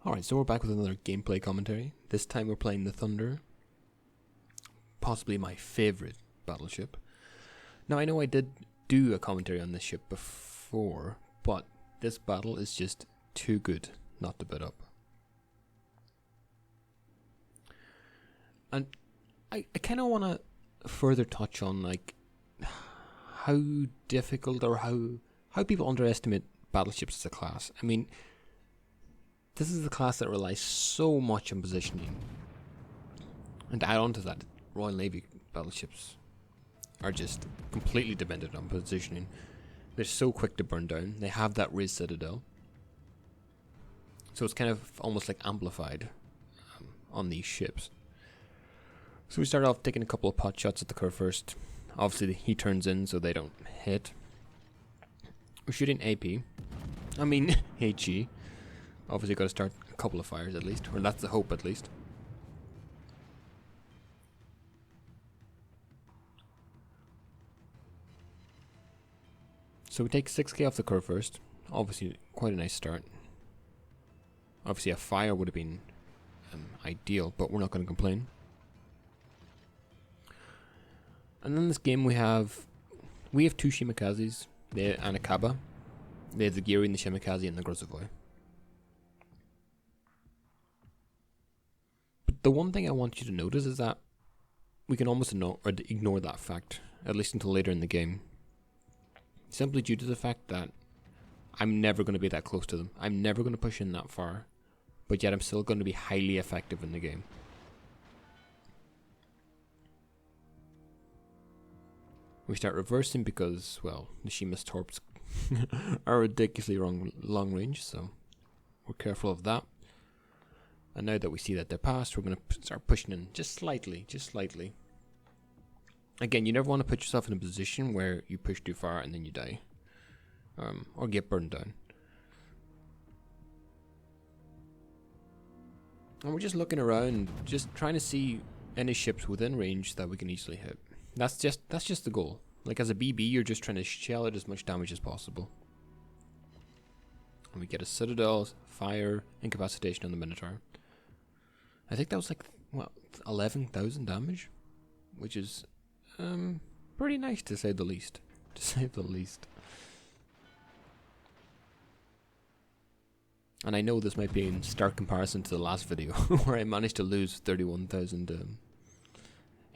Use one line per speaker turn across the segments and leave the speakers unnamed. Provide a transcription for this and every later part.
Alright, so we're back with another gameplay commentary. This time we're playing the Thunder. Possibly my favourite battleship. Now I know I did do a commentary on this ship before, but this battle is just too good not to put up. And I kind of want to further touch on like how difficult or how people underestimate battleships as a class. I mean, this is a class that relies so much on positioning. And to add on to that, Royal Navy battleships are just completely dependent on positioning. They're so quick to burn down. They have that raised citadel. So it's kind of almost like amplified on these ships. So we start off taking a couple of pot shots at the curve first. Obviously he turns in so they don't hit. We're shooting AP. I mean HE. Obviously got to start a couple of fires at least, or that's the hope at least. So we take 6k off the curve first. Obviously quite a nice start. Obviously a fire would have been ideal, but we're not going to complain. And then this game we have two Shimikazes and a Kaba. They have the Giri, the Shimikaze, and the Grozavoy. But the one thing I want you to notice is that we can almost ignore that fact, at least until later in the game. Simply due to the fact that I'm never going to be that close to them. I'm never going to push in that far, but yet I'm still going to be highly effective in the game. We start reversing because, well, the Shima's torps are ridiculously long range, so we're careful of that. And now that we see that they're past, we're going to start pushing in just slightly, Again, you never want to put yourself in a position where you push too far and then you die. Or get burned down. And we're just looking around, just trying to see any ships within range that we can easily hit. That's just the goal. Like as a BB, you're just trying to shell out as much damage as possible. And we get a citadel, fire, incapacitation on the Minotaur. I think that was like, what, 11,000 damage? Which is pretty nice to say the least. And I know this might be in stark comparison to the last video where I managed to lose 31,000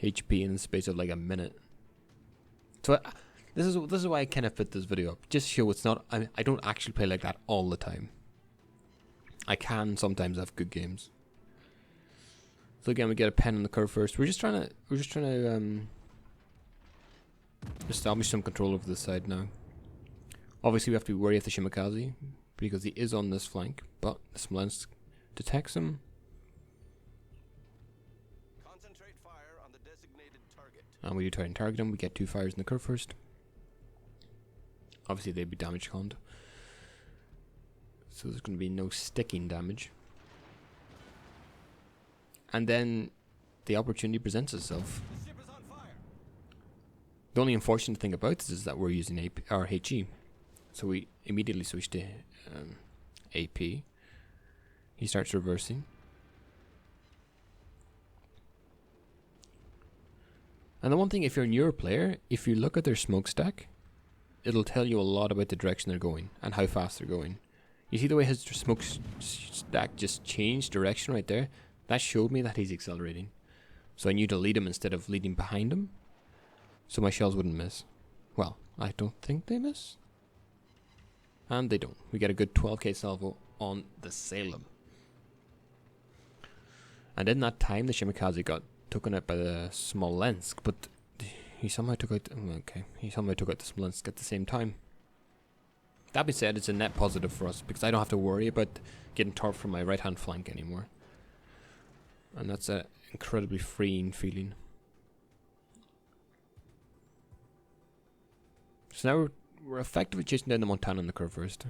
HP in the space of like a minute. So this is why I kind of put this video up. Just to show it's not, I don't actually play like that all the time. I can sometimes have good games. So again, we get a pen on the curve first. We're just trying to establish some control over this side now. Obviously, we have to be wary of the Shimikaze because he is on this flank, but the Smolensk detects him.
Concentrate fire on the designated target.
And we do try and target him. We get 2 fires in the curve first. Obviously, they'd be damage conned, so there's going to be no sticking damage. And then the opportunity presents itself.
The ship is on fire.
The only unfortunate thing about this is that we're using HE. So we immediately switch to AP. He starts reversing. And the one thing, if you're a newer player, if you look at their smokestack, it'll tell you a lot about the direction they're going and how fast they're going. You see the way his smokestack just changed direction right there? That showed me that he's accelerating. So I knew to lead him instead of leading behind him, so my shells wouldn't miss. Well, I don't think they miss. And they don't. We get a good 12k salvo on the Salem. And in that time, the Shimikaze got taken out by the Smolensk, but he somehow took out... Okay, he somehow took out the Smolensk at the same time. That being said, it's a net positive for us, because I don't have to worry about getting torped from my right-hand flank anymore. And that's an incredibly freeing feeling. So now we're effectively chasing down the Montana on the curve first.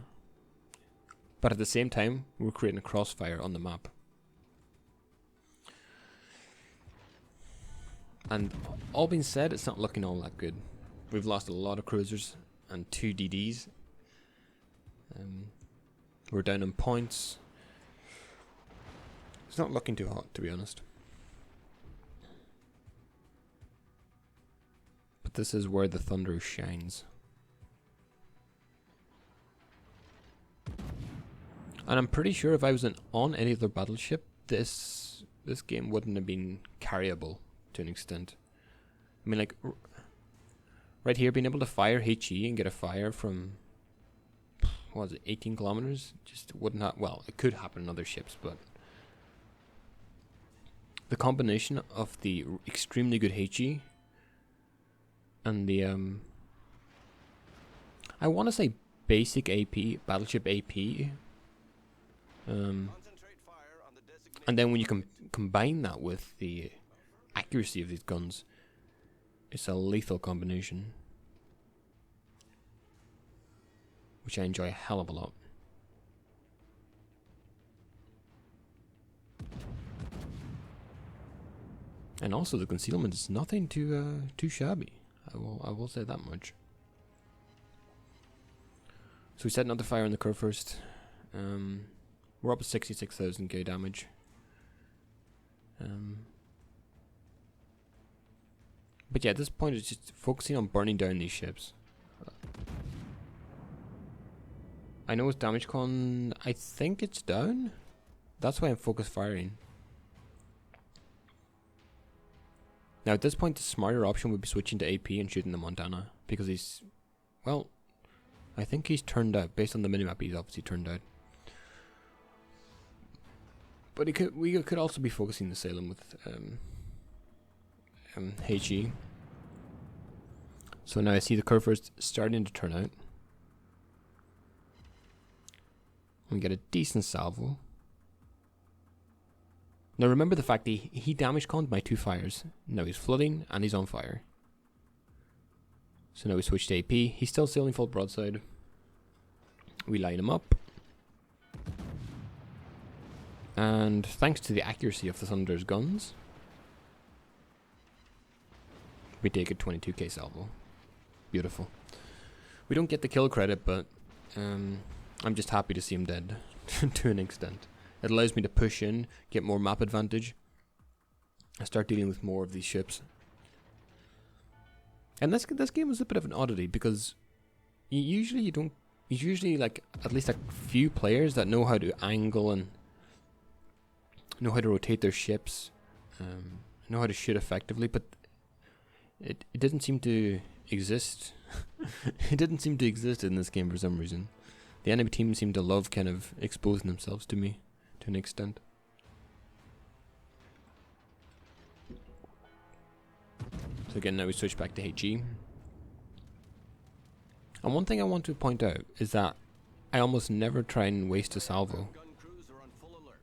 But at the same time, we're creating a crossfire on the map. And all being said, it's not looking all that good. We've lost a lot of cruisers and 2 DDs. We're down in points. It's not looking too hot, to be honest. But this is where the thunder shines. And I'm pretty sure if I was on any other battleship, this game wouldn't have been carryable to an extent. I mean, like, right here, being able to fire HE and get a fire from, what was it, 18 kilometers? Just wouldn't have, well, it could happen on other ships, but the combination of the extremely good HE and the, I want to say basic AP, battleship AP,
Concentrate fire on the designated
and then when you combine that with the accuracy of these guns, it's a lethal combination, which I enjoy a hell of a lot. And also the concealment is nothing too shabby. I will say that much. So we set another fire on the curve first. We're up at 66,000 K damage. But yeah, at this point it's just focusing on burning down these ships. I know it's damage con. I think it's down. That's why I'm focus firing. Now at this point the smarter option would be switching to AP and shooting the Montana, because he's, well, I think he's turned out. Based on the minimap, he's obviously turned out. But we could also be focusing the Salem with HE. So now I see the curve first starting to turn out. We get a decent salvo. Now remember the fact that he damage conned my 2 fires. Now he's flooding and he's on fire. So now we switch to AP. He's still sailing full broadside. We line him up. And thanks to the accuracy of the Thunder's guns, we take a 22k salvo. Beautiful. We don't get the kill credit, but I'm just happy to see him dead to an extent. It allows me to push in, get more map advantage, and start dealing with more of these ships. And this game is a bit of an oddity, because usually like at least a few players that know how to angle and know how to rotate their ships, know how to shoot effectively, but it didn't seem to exist. It didn't seem to exist in this game for some reason. The enemy team seemed to love kind of exposing themselves to me to an extent. So again, now we switch back to HE. And one thing I want to point out is that I almost never try and waste a salvo.
gun crews are on full alert.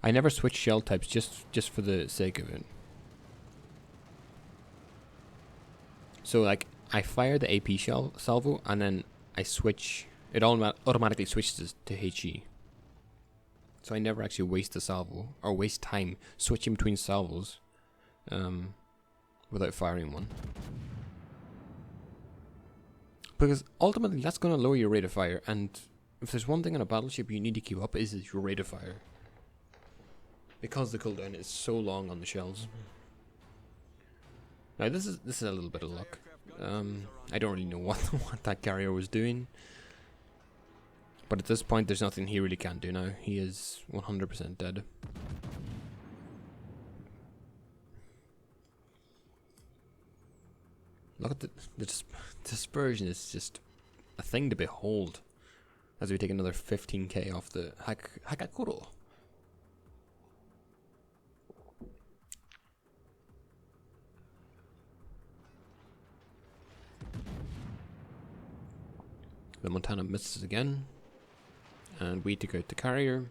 I never switch shell types just for the sake of it. So like, I fire the AP shell salvo and then I switch. It automatically switches to HE. So I never actually waste a salvo or waste time switching between salvos without firing one. Because ultimately that's going to lower your rate of fire, and if there's one thing on a battleship you need to keep up is your rate of fire. Because the cooldown is so long on the shells. Now this is a little bit of luck. I don't really know what that carrier was doing. But at this point there's nothing he really can do now. He is 100% dead. Look at the dispersion is just a thing to behold as we take another 15k off the Hakakuro. The Montana misses again, and we take out the carrier.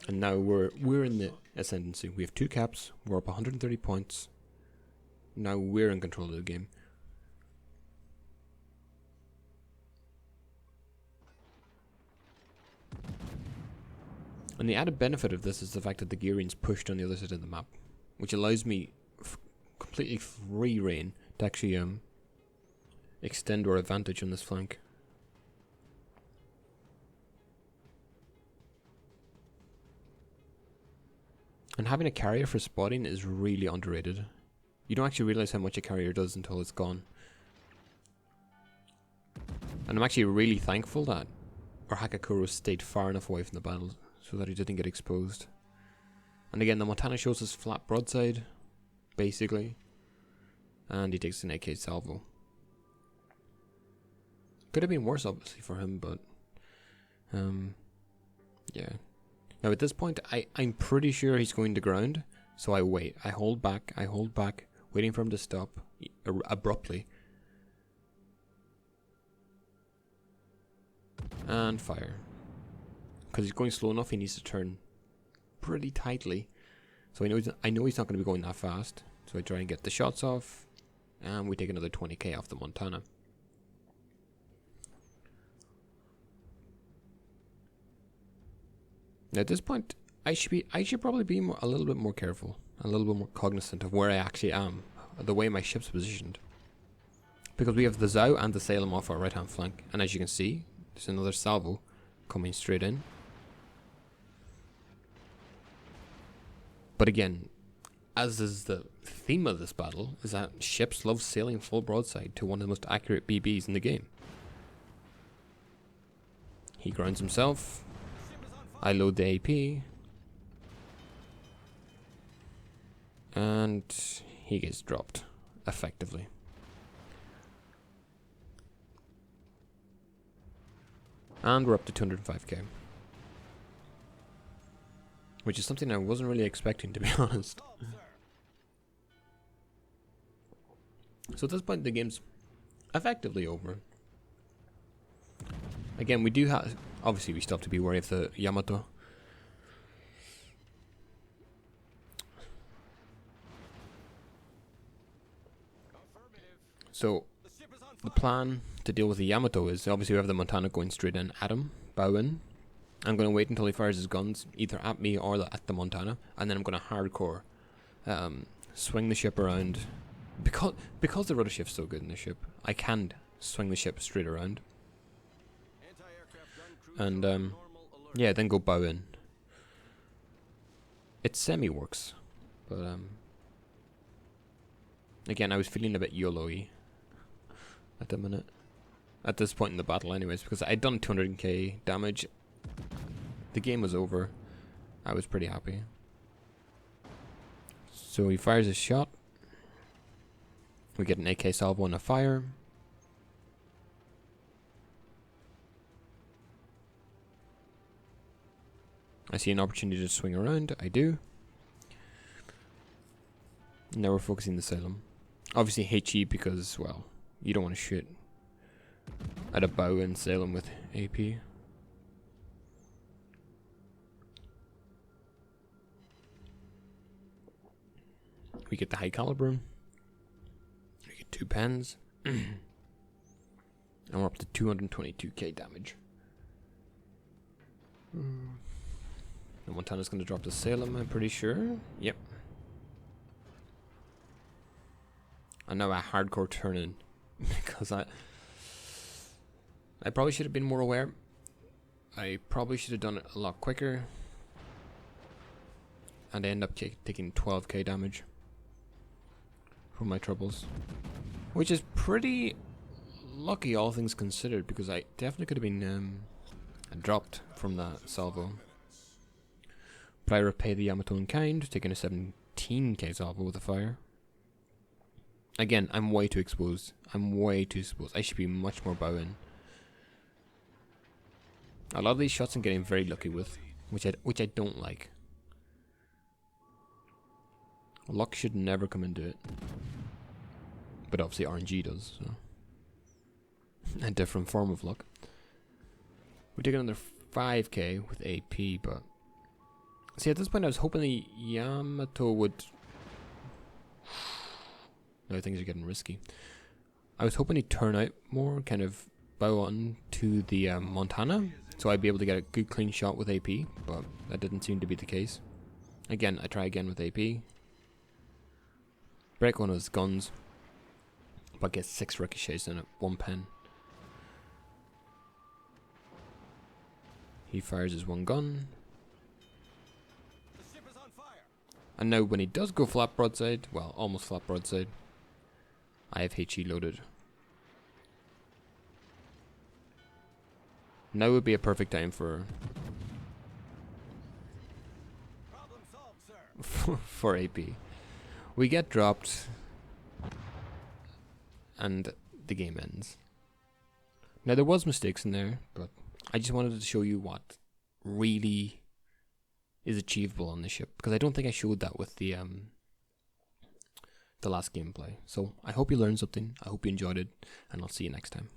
And now we're in the ascendancy. We have 2 caps. We're up 130 points. Now we're in control of the game. And the added benefit of this is the fact that the gearing's pushed on the other side of the map, which allows me completely free reign to actually extend our advantage on this flank. And having a carrier for spotting is really underrated. You don't actually realize how much a carrier does until it's gone. And I'm actually really thankful that our Hakakuro stayed far enough away from the battle so that he didn't get exposed. And again, the Montana shows his flat broadside, basically. And he takes an AK salvo. Could have been worse, obviously, for him, but... yeah. Now, at this point, I'm pretty sure he's going to ground, so I wait. I hold back, waiting for him to stop abruptly. And fire. Because he's going slow enough, he needs to turn pretty tightly. So I know he's not going to be going that fast. So I try and get the shots off, and we take another 20k off the Montana. Now at this point, I should probably be a little bit more careful, a little bit more cognizant of where I actually am, the way my ship's positioned. Because we have the Zhao and the Salem off our right hand flank, and as you can see, there's another salvo coming straight in. But again, as is the theme of this battle, is that ships love sailing full broadside to one of the most accurate BBs in the game. He grounds himself. I load the AP. And he gets dropped, effectively. And we're up to 205k. Which is something I wasn't really expecting, to be honest. So at this point the game's effectively over. Again, we do have... Obviously we still have to be wary of the Yamato. So, the plan to deal with the Yamato is, obviously we have the Montana going straight in at him, bow in. I'm going to wait until he fires his guns, either at me or at the Montana, and then I'm going to hardcore swing the ship around. Because the rudder shift's so good in the ship, I can swing the ship straight around. And yeah, then go bow in. It semi-works, but again, I was feeling a bit YOLO-y at the minute. At this point in the battle anyways, because I'd done 200k damage. The game was over. I was pretty happy. So he fires his shot. We get an AK salvo and a fire. I see an opportunity to swing around. I do. Now we're focusing the Salem. Obviously HE because, well, you don't want to shoot at a bow in Salem with AP. We get the high caliber. We get 2 pens. And we're up to 222k damage. The Montana's going to drop the Salem, I'm pretty sure. Yep. And now a hardcore turn in. Because I probably should have been more aware. I probably should have done it a lot quicker. And I end up taking 12k damage from my troubles. Which is pretty lucky, all things considered, because I definitely could have been dropped from that salvo. But I repay the Yamato in kind, taking a 17k salvo with a fire. Again, I'm way too exposed. I should be much more bow in. A lot of these shots I'm getting very lucky with, which I don't like. Luck should never come into it. But obviously RNG does, so. A different form of luck. We take another 5k with AP, but... See, at this point I was hoping the Yamato would... Now things are getting risky. I was hoping he'd turn out more, kind of bow on to the Montana, so I'd be able to get a good clean shot with AP, but that didn't seem to be the case. Again, I try again with AP. Break one of his guns, but get 6 ricochets in it, 1 pen. He fires his 1 gun. And now when he does go flat broadside, well, almost flat broadside, I have HE loaded. Now would be a perfect time for
Problem solved, sir.
for AP. We get dropped, and the game ends. Now there was mistakes in there, but I just wanted to show you what really is achievable on the ship, because I don't think I showed that with the last gameplay. So I hope you learned something. I hope you enjoyed it, and I'll see you next time.